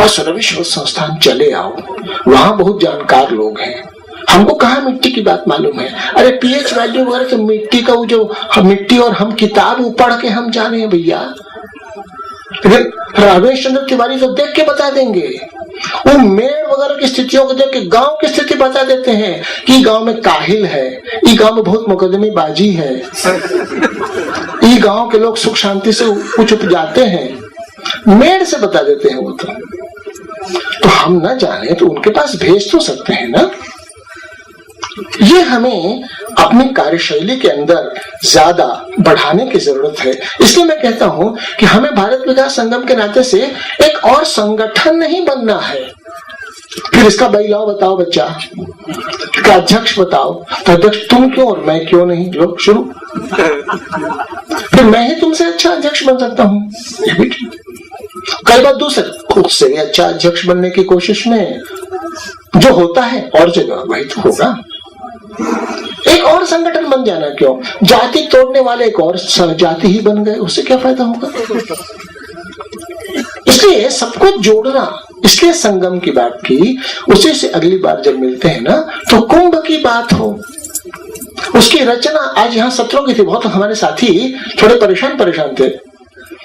बस रवि शोध संस्थान चले आओ, वहां बहुत जानकार लोग हैं। हमको कहाँ मिट्टी की बात मालूम है? अरे पीएच वैल्यू वगैरह तो मिट्टी का वो जो मिट्टी और हम किताब पढ़ के हम जाने हैं भैया। रमेश चंद्र तिवारी तो देख के बता देंगे, वो मेड़ वगैरह की स्थितियों को देख के गांव की स्थिति बता देते हैं कि गांव में काहिल है, ये गांव में बहुत मुकदमे बाजी है, ये गांव के लोग सुख शांति से कुछ उपजाते हैं, मेड़ से बता देते हैं वो तो हम ना जाने तो उनके पास भेज तो सकते हैं ना। ये हमें अपनी कार्यशैली के अंदर ज्यादा बढ़ाने की जरूरत है। इसलिए मैं कहता हूं कि हमें भारत विकास संगम के नाते से एक और संगठन नहीं बनना है। फिर इसका बैलाव बताओ बच्चा, का अध्यक्ष बताओ, तो अध्यक्ष तुम क्यों और मैं क्यों नहीं? लो शुरू, फिर मैं ही तुमसे अच्छा अध्यक्ष बन सकता हूँ, ये भी ठीक। कई बार दूसरे खुद से अच्छा अध्यक्ष बनने की कोशिश में जो होता है और जगह वही तो होगा। एक और संगठन बन जाना क्यों? जाति तोड़ने वाले एक और जाति ही बन गए, उससे क्या फायदा होगा? इसलिए सबको जोड़ना, इसलिए संगम की बात की। उसी से अगली बार जब मिलते हैं ना तो कुंभ की बात हो, उसकी रचना आज यहाँ सत्रों की थी। बहुत हमारे साथी थोड़े परेशान थे।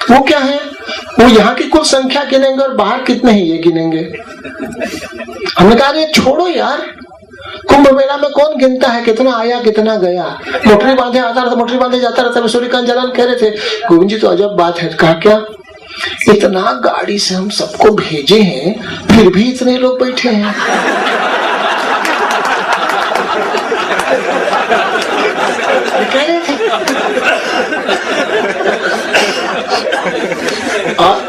वो क्या है, वो यहाँ की कुल संख्या गिनेंगे और बाहर कितने हैं ये गिनेंगे। हमने कहा छोड़ो यार, कुंभ मेला में कौन गिनता है कितना आया कितना गया? मोटरी बांधे आता रहता, मोटरी बांधे जाता रहता। सूर्यकांत जलाल कह रहे थे, गोविंद जी तो अजब बात है। कहा क्या, इतना गाड़ी से हम सबको भेजे हैं फिर भी इतने लोग बैठे हैं। कह रहे थे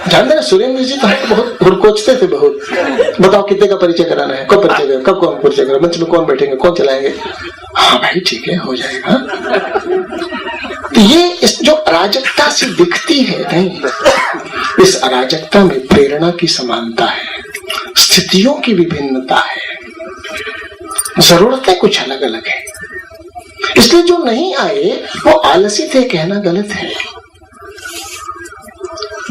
जानते हैं सुरेंद्र जी तो बहुत हुरकोचते थे बहुत। बताओ कितने का परिचय कराना है, कब परिचय करें, कब कौन परिचय करें, मंच में कौन बैठेंगे, कौन चलाएंगे? हाँ भाई ठीक है, हो जाएगा। तो ये इस जो अराजकता से दिखती है नहीं, इस अराजकता में प्रेरणा की समानता है, स्थितियों की विभिन्नता है, जरूरतें कुछ अलग अलग है। इसलिए जो नहीं आए वो आलसी थे कहना गलत है।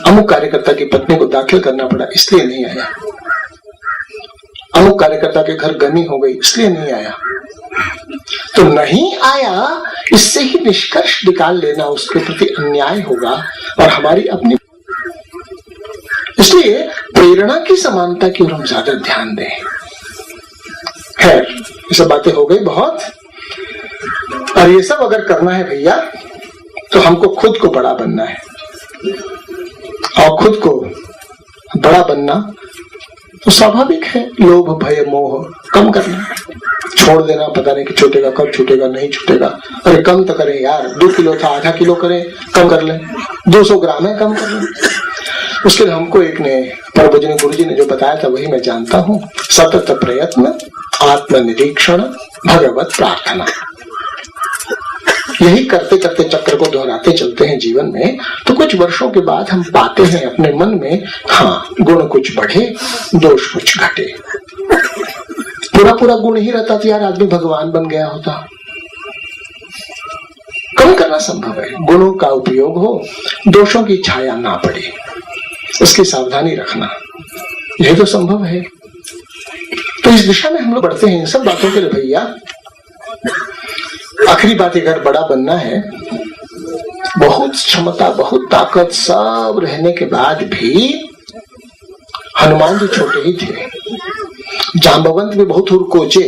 अमुक कार्यकर्ता की पत्नी को दाखिल करना पड़ा इसलिए नहीं आया, अमुक कार्यकर्ता के घर गमी हो गई इसलिए नहीं आया। तो नहीं आया इससे ही निष्कर्ष निकाल लेना उसके प्रति अन्याय होगा और हमारी अपनी। इसलिए प्रेरणा की समानता की ओर हम ज्यादा ध्यान दें। खैर ये सब बातें हो गई बहुत, और ये सब अगर करना है भैया तो हमको खुद को बड़ा बनना है, और खुद को बड़ा बनना तो स्वाभाविक है। लोभ भय मोह कम करना, छोड़ देना। पता नहीं कि छूटेगा कब छूटेगा, नहीं छूटेगा। अरे कम तो करें यार, 2 किलो था आधा किलो करें, कम कर लें। 200 ग्राम है कम कर लें। उसके लिए हमको एक ने परमपूज्य गुरु जी ने जो बताया था वही मैं जानता हूँ। सतत प्रयत्न, आत्मनिरीक्षण, भगवत प्रार्थना। यही करते करते चक्र को दोहराते चलते हैं जीवन में, तो कुछ वर्षों के बाद हम पाते हैं अपने मन में, हाँ गुण कुछ बढ़े दोष कुछ घटे। पूरा पूरा गुण ही रहता तो यार आदमी भगवान बन गया होता। कम करना संभव है, गुणों का उपयोग हो, दोषों की छाया ना पड़े, उसकी सावधानी रखना, यही तो संभव है। तो इस दिशा में हम लोग बढ़ते हैं इन सब बातों के लिए भैया। आखिरी बात, अगर बड़ा बनना है, बहुत क्षमता बहुत ताकत सब रहने के बाद भी हनुमान जी छोटे ही थे। जांबवंत भी बहुत हुरकोचे,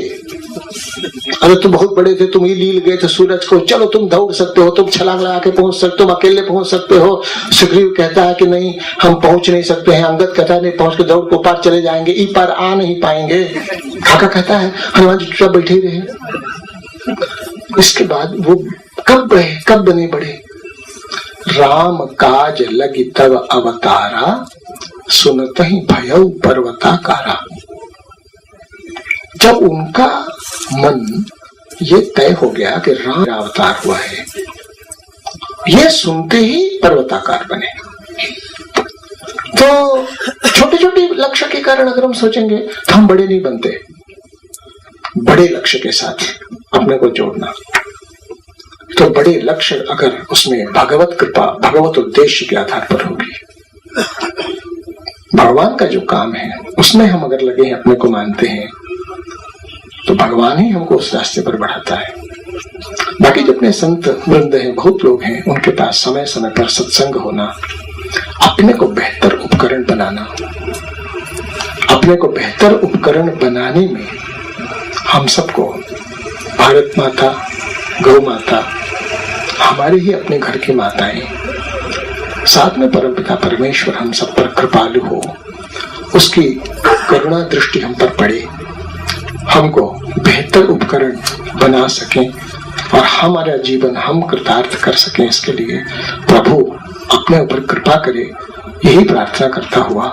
अरे तुम बहुत बड़े थे, तुम ही लील गए थे सूरज को, चलो तुम दौड़ सकते हो, तुम छलांग लगा के पहुंच सकते, तुम अकेले पहुंच सकते हो। सुग्रीव कहता है कि नहीं हम पहुंच नहीं सकते हैं, अंगद कहता है नहीं पहुंच के दौड़ को पार चले जाएंगे, ई पार आ नहीं पाएंगे। काका कहता है हनुमान जी चुपचाप बैठे ही रहे। इसके बाद वो कब बढ़े, कब बने बड़े? राम काज लगी तब अवतारा, सुनत ही भयउ पर्वताकारा। जब उनका मन ये तय हो गया कि राम अवतार हुआ है, ये सुनते ही पर्वताकार बने। तो छोटे छोटे लक्ष्य के कारण अगर हम सोचेंगे तो हम बड़े नहीं बनते। बड़े लक्ष्य के साथ अपने को जोड़ना, तो बड़े लक्ष्य अगर उसमें भगवत कृपा भगवत उद्देश्य के आधार पर होगी भगवान का जो काम है उसमें हम अगर लगे हैं, अपने को मानते हैं, तो भगवान ही हमको उस रास्ते पर बढ़ाता है। बाकी जितने संत वृंद हैं, बहुत लोग हैं, उनके पास समय समय पर सत्संग होना, अपने को बेहतर उपकरण बनाना, अपने को बेहतर उपकरण बनाने में हम सबको भारत माता, गौ माता, हमारे ही अपने घर की माताएं, साथ में परमपिता परमेश्वर हम सब पर कृपालु हो, उसकी करुणा दृष्टि हम पर पड़े, हमको बेहतर उपकरण बना सकें और हमारा जीवन हम कृतार्थ कर सकें। इसके लिए प्रभु अपने ऊपर कृपा करे, यही प्रार्थना करता हुआ